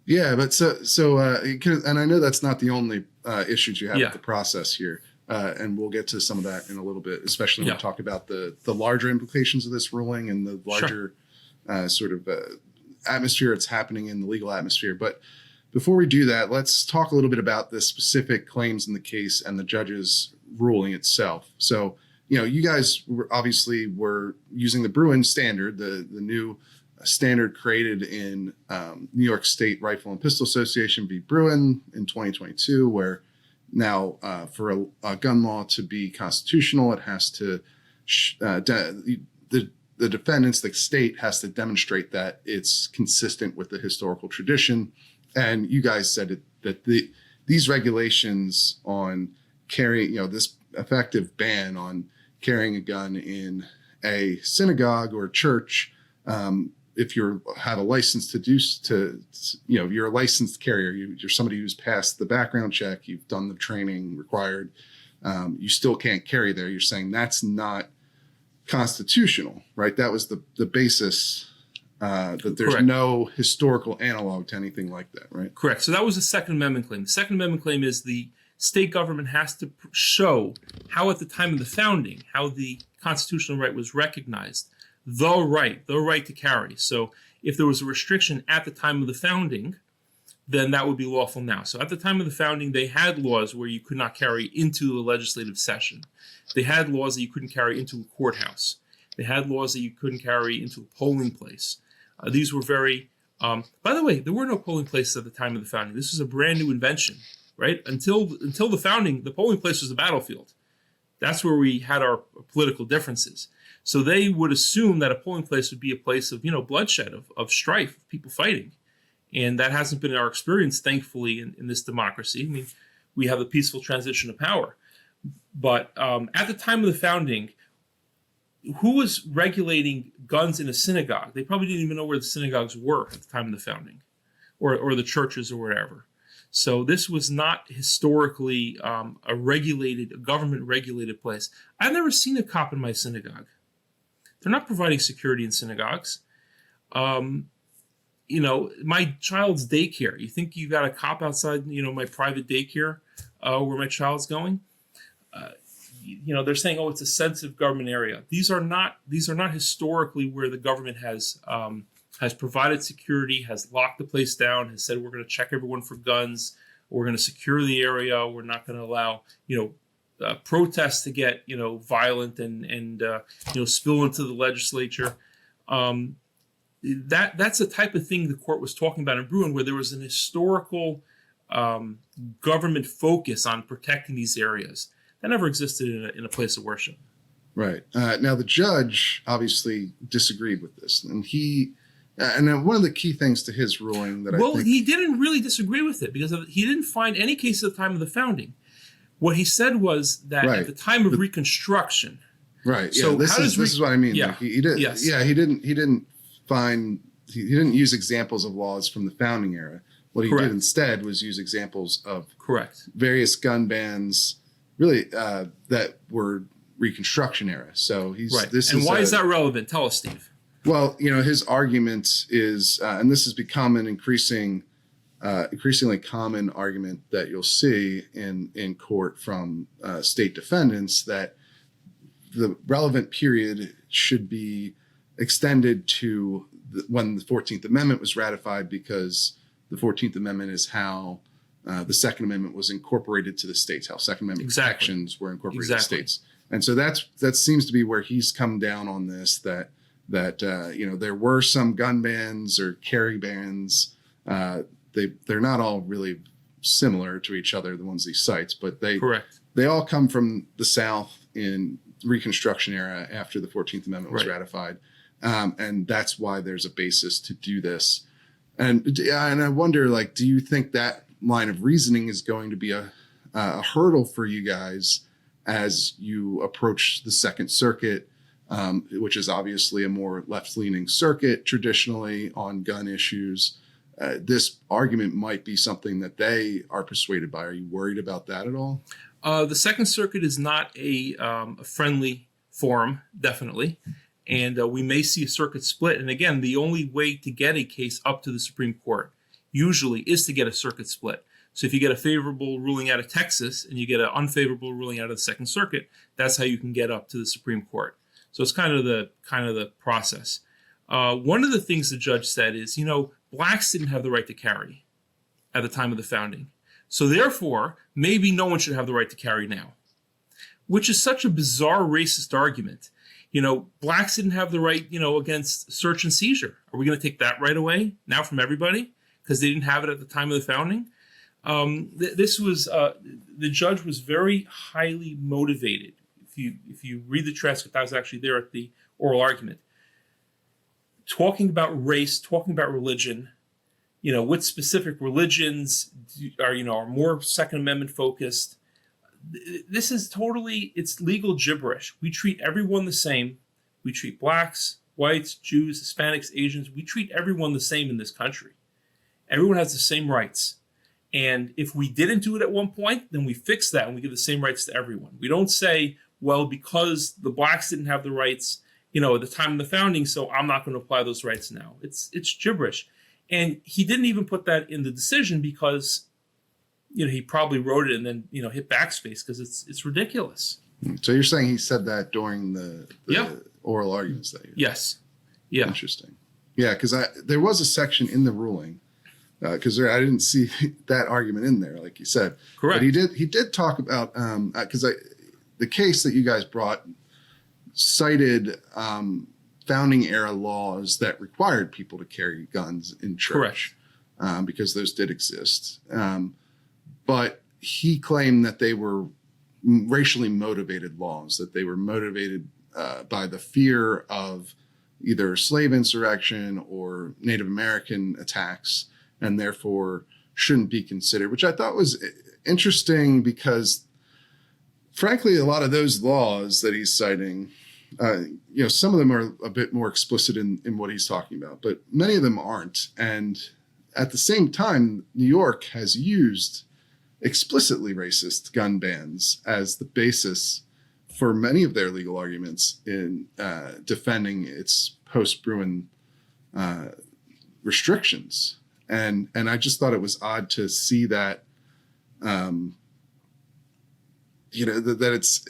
Yeah, but and I know that's not the only issues you have with the process here, and we'll get to some of that in a little bit, especially when we talk about the larger implications of this ruling and the larger sort of atmosphere it's happening in the legal atmosphere. But before we do that, let's talk a little bit about the specific claims in the case and the judge's ruling itself. So, you guys obviously were using the Bruen standard, the new standard created in New York State Rifle and Pistol Association v. Bruen in 2022, where now for a gun law to be constitutional, it has to the defendants, the state has to demonstrate that it's consistent with the historical tradition. And you guys said that these regulations on carrying, this effective ban on carrying a gun in a synagogue or church, if you have a license you're a licensed carrier, you're somebody who's passed the background check, you've done the training required, you still can't carry there. You're saying that's not constitutional, right? That was the basis, that there's no historical analog to anything like that, right? Correct. So that was the Second Amendment claim. The Second Amendment claim is the state government has to show how at the time of the founding, how the constitutional right was recognized, the right to carry. So if there was a restriction at the time of the founding, then that would be lawful now. So at the time of the founding, they had laws where you could not carry into a legislative session. They had laws that you couldn't carry into a courthouse. They had laws that you couldn't carry into a polling place. These were very, by the way, there were no polling places at the time of the founding. This was a brand new invention, right? Until the founding, the polling place was the battlefield. That's where we had our political differences. So they would assume that a polling place would be a place of, bloodshed, of strife, of people fighting. And that hasn't been our experience, thankfully, in this democracy. I mean, we have a peaceful transition of power. But at the time of the founding, who was regulating guns in a synagogue? They probably didn't even know where the synagogues were at the time of the founding, or the churches or whatever. So this was not historically a government-regulated place. I've never seen a cop in my synagogue. They're not providing security in synagogues. My child's daycare. You think you got a cop outside, my private daycare where my child's going? They're saying, it's a sensitive government area. These are not historically where the government has provided security, has locked the place down, has said we're going to check everyone for guns, we're going to secure the area, we're not going to allow protests to get violent and spill into the legislature. That's the type of thing the court was talking about in Bruen, where there was an historical government focus on protecting these areas. That never existed in a place of worship. Right. Now, the judge obviously disagreed with this. And and one of the key things to his ruling that he didn't really disagree with it because he didn't find any case at the time of the founding. What he said was that at the time of Reconstruction. Right. So this is what I mean. Yeah. Like he did. Yes. Yeah. He didn't use examples of laws from the founding era. What he did instead was use examples of various gun bans, really that were Reconstruction era. So why is that relevant? Tell us, Steve. Well, his argument is, and this has become an increasingly common argument that you'll see in court from state defendants, that the relevant period should be extended to when the 14th Amendment was ratified, because the 14th Amendment is how the Second Amendment was incorporated to the states, how Second Amendment protections were incorporated to the states. And so that seems to be where he's come down on this, that there were some gun bans or carry bans. They're not all really similar to each other, the ones he cites, but they all come from the South in Reconstruction era after the 14th Amendment was ratified. And that's why there's a basis to do this. And I wonder, do you think that line of reasoning is going to be a hurdle for you guys as you approach the Second Circuit, which is obviously a more left-leaning circuit traditionally on gun issues? This argument might be something that they are persuaded by. Are you worried about that at all? The Second Circuit is not a friendly forum, definitely. And we may see a circuit split. And again, the only way to get a case up to the Supreme Court usually is to get a circuit split. So if you get a favorable ruling out of Texas and you get an unfavorable ruling out of the Second Circuit, that's how you can get up to the Supreme Court. So it's kind of the process. One of the things the judge said is, blacks didn't have the right to carry at the time of the founding. So therefore, maybe no one should have the right to carry now, which is such a bizarre racist argument. Blacks didn't have the right, against search and seizure. Are we going to take that right away now from everybody because they didn't have it at the time of the founding? The judge was very highly motivated. If you read the transcript, I was actually there at the oral argument, talking about race, talking about religion, what specific religions are more Second Amendment focused. This is it's legal gibberish. We treat everyone the same. We treat blacks, whites, Jews, Hispanics, Asians. We treat everyone the same in this country. Everyone has the same rights. And if we didn't do it at one point, then we fix that and we give the same rights to everyone. We don't say, well, because the blacks didn't have the rights, at the time of the founding, so I'm not going to apply those rights now. It's gibberish. And he didn't even put that in the decision because, he probably wrote it and then, hit backspace because it's ridiculous. So you're saying he said that during the oral arguments that you Yes. Yeah. Interesting. Yeah, because there was a section in the ruling, because I didn't see that argument in there, like you said. Correct. But he did talk about, because the case that you guys brought cited founding era laws that required people to carry guns in church. Correct. Because those did exist. But he claimed that they were racially motivated laws, that they were motivated by the fear of either slave insurrection or Native American attacks, and therefore shouldn't be considered, which I thought was interesting because, frankly, a lot of those laws that he's citing, some of them are a bit more explicit in what he's talking about, but many of them aren't. And at the same time, New York has used explicitly racist gun bans as the basis for many of their legal arguments in defending its post-Bruen restrictions. And I just thought it was odd to see that, that it's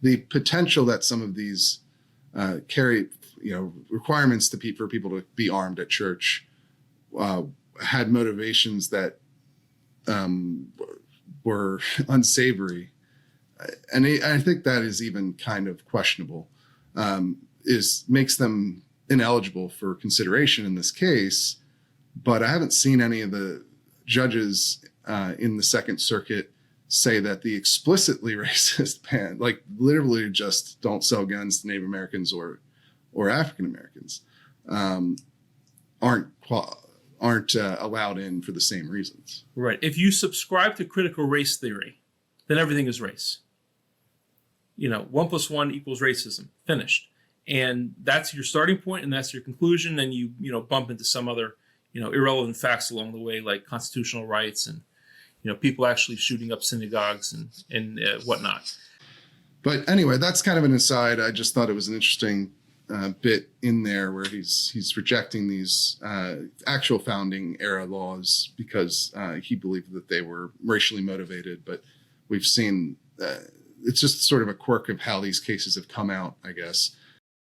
the potential that some of these carry, requirements for people to be armed at church had motivations that were unsavory. And I think that is even kind of questionable, makes them ineligible for consideration in this case. But I haven't seen any of the judges in the Second Circuit say that the explicitly racist ban, like literally just don't sell guns to Native Americans or African Americans, aren't allowed in for the same reasons. Right. If you subscribe to critical race theory, then everything is race. 1 + 1 = racism. Finished. And that's your starting point, and that's your conclusion. And you bump into some other irrelevant facts along the way, like constitutional rights and people actually shooting up synagogues and whatnot. But anyway, that's kind of an aside. I just thought it was an interesting bit in there where he's rejecting these actual founding era laws because he believed that they were racially motivated. But we've seen it's just sort of a quirk of how these cases have come out, I guess.